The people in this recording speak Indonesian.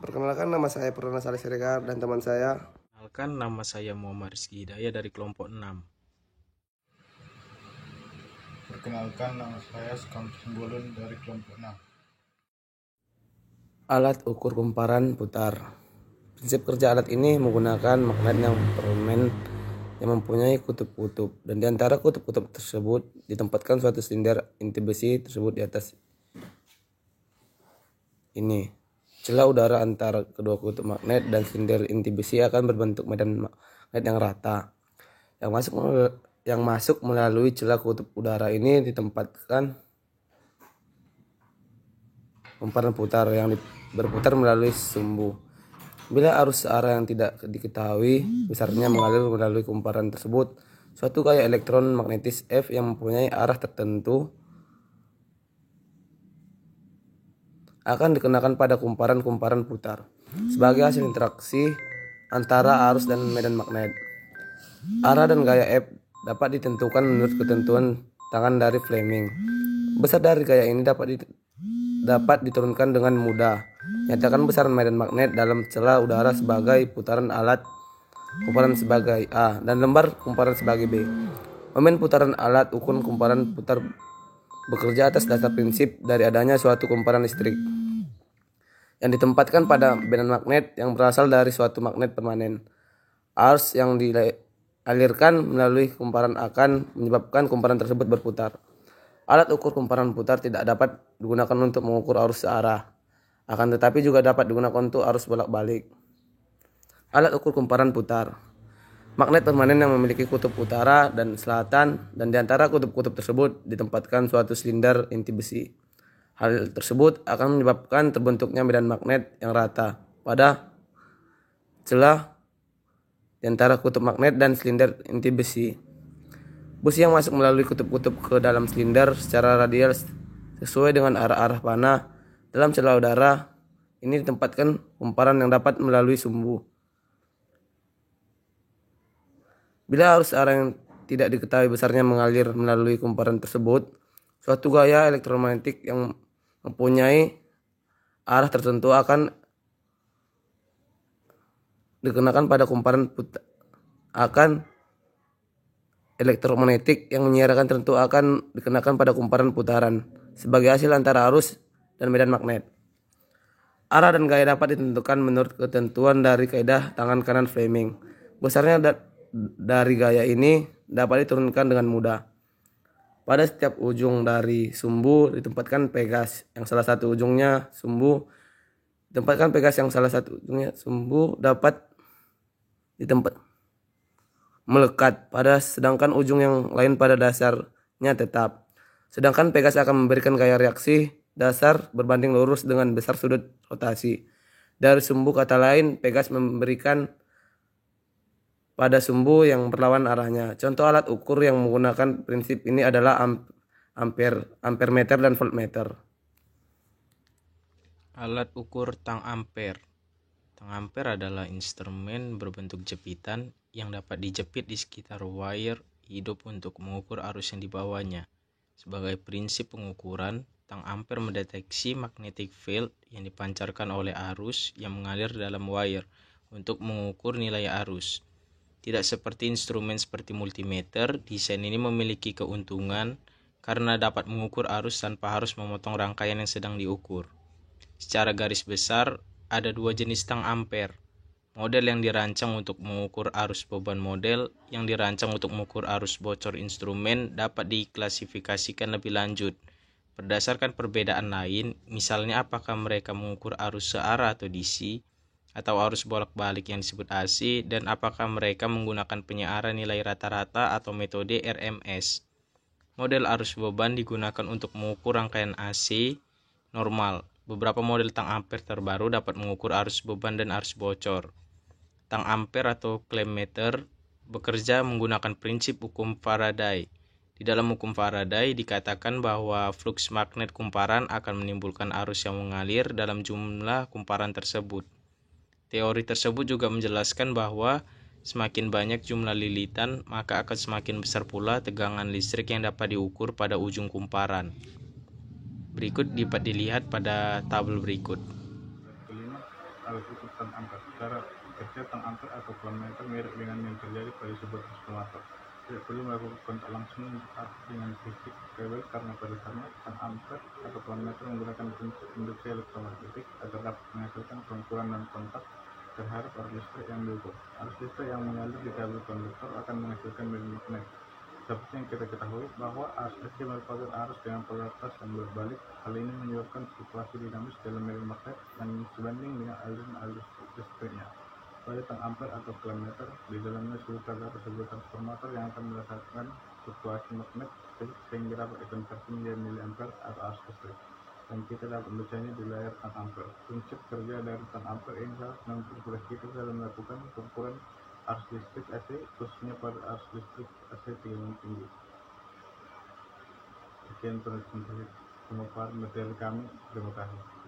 Perkenalkan, nama saya Purna Saleh Siregar dan teman saya. Perkenalkan, nama saya Muhammad Rizky Hidayah dari kelompok 6. Perkenalkan, nama saya Skam Simbolon dari kelompok 6. Alat ukur kumparan putar. Prinsip kerja alat ini menggunakan magnet yang permanen yang mempunyai kutub-kutub, dan di antara kutub-kutub tersebut ditempatkan suatu silinder inti besi tersebut di atas ini. Celah udara antara kedua kutub magnet dan silinder inti besi akan berbentuk medan magnet yang rata. Yang masuk melalui celah kutub udara ini ditempatkan kumparan putar yang berputar melalui sumbu. Bila arus searah yang tidak diketahui besarnya mengalir melalui kumparan tersebut, suatu gaya elektron magnetis F yang mempunyai arah tertentu akan dikenakan pada kumparan-kumparan putar sebagai hasil interaksi antara arus dan medan magnet. Arah dan gaya F dapat ditentukan menurut ketentuan tangan dari Fleming. Besar dari gaya ini dapat diturunkan dengan mudah. Nyatakan besaran medan magnet dalam celah udara sebagai putaran alat kumparan sebagai A dan lembar kumparan sebagai B. Momen putaran alat ukur kumparan putar bekerja atas dasar prinsip dari adanya suatu kumparan listrik yang ditempatkan pada medan magnet yang berasal dari suatu magnet permanen. Arus yang dialirkan melalui kumparan akan menyebabkan kumparan tersebut berputar. Alat ukur kumparan putar tidak dapat digunakan untuk mengukur arus searah, akan tetapi juga dapat digunakan untuk arus bolak-balik. Alat ukur kumparan putar. Magnet permanen yang memiliki kutub utara dan selatan, dan di antara kutub-kutub tersebut ditempatkan suatu silinder inti besi. Hal tersebut akan menyebabkan terbentuknya medan magnet yang rata pada celah di antara kutub magnet dan silinder inti besi. Besi yang masuk melalui kutub-kutub ke dalam silinder secara radial sesuai dengan arah-arah panah dalam celah udara ini ditempatkan kumparan yang dapat melalui sumbu. Bila arus arah yang tidak diketahui besarnya mengalir melalui kumparan tersebut, suatu gaya elektromagnetik yang mempunyai arah tertentu akan dikenakan pada kumparan putar. Elektromagnetik yang menyiarkan tertentu akan dikenakan pada kumparan putaran sebagai hasil antara arus dan medan magnet. Arah dan gaya dapat ditentukan menurut ketentuan dari kaidah tangan kanan Fleming. Besarnya dari gaya ini dapat diturunkan dengan mudah. Pada setiap ujung dari sumbu ditempatkan pegas yang salah satu ujungnya sumbu dapat melekat pada sedangkan ujung yang lain pada dasarnya tetap. Sedangkan pegas akan memberikan gaya reaksi dasar berbanding lurus dengan besar sudut rotasi. Dari sumbu kata lain, pegas memberikan pada sumbu yang berlawan arahnya. Contoh alat ukur yang menggunakan prinsip ini adalah ampermeter dan voltmeter. Alat ukur tang ampere. Tang ampere adalah instrumen berbentuk jepitan yang dapat dijepit di sekitar wire hidup untuk mengukur arus yang dibawanya. Sebagai prinsip pengukuran, tang ampere mendeteksi magnetic field yang dipancarkan oleh arus yang mengalir dalam wire untuk mengukur nilai arus. Tidak seperti instrumen seperti multimeter, desain ini memiliki keuntungan karena dapat mengukur arus tanpa harus memotong rangkaian yang sedang diukur. Secara garis besar, ada dua jenis tang ampere. Model yang dirancang untuk mengukur arus beban model yang dirancang untuk mengukur arus bocor instrumen dapat diklasifikasikan lebih lanjut berdasarkan perbedaan lain, misalnya apakah mereka mengukur arus searah atau DC, atau arus bolak-balik yang disebut AC, dan apakah mereka menggunakan penyiaran nilai rata-rata atau metode RMS. Model arus beban digunakan untuk mengukur rangkaian AC normal. Beberapa model tang ampere terbaru dapat mengukur arus beban dan arus bocor. Tang ampere atau clamp meter bekerja menggunakan prinsip hukum Faraday. Di dalam hukum Faraday dikatakan bahwa fluks magnet kumparan akan menimbulkan arus yang mengalir dalam jumlah kumparan tersebut. Teori tersebut juga menjelaskan bahwa semakin banyak jumlah lilitan, maka akan semakin besar pula tegangan listrik yang dapat diukur pada ujung kumparan. Berikut dapat dilihat pada tabel berikut. Kelima, alat ukur tang ampere. Cara kerja tang ampere atau voltmeter mirip dengan yang terjadi pada sebuah transformator. Tidak perlu melakukan kontak langsung dengan fisik kabel karena pada dasarnya tang ampere atau voltmeter menggunakan prinsip induksi elektromagnetik agar dapat menghasilkan pengukuran dan kontak terhadap arus listrik yang diukur. Arus listrik yang mengalir di kabel konduktor akan menghasilkan medan magnet. Seperti yang kita ketahui bahwa arus listrik merupakan arus dengan polaritas yang berbalik. Hal ini menyebabkan fluktuasi dinamis dalam medan magnet yang sebanding dengan aliran arus listriknya. Pada tang ampere atau voltmeter, di dalamnya terdapat sebuah transformator yang akan merasakan fluktuasi magnet tersebut sehingga dapat dikonversi menjadi miliampere atau arus listrik. Dan kita dapat membacanya di layar tang ampere. Prinsip kerja dari tang ampere ini sangat mempermudah kita dalam melakukan pengukuran arus listrik AC, khususnya pada arus listrik AC tegangan tinggi. Sekian pemaparan materi kami. Terima kasih.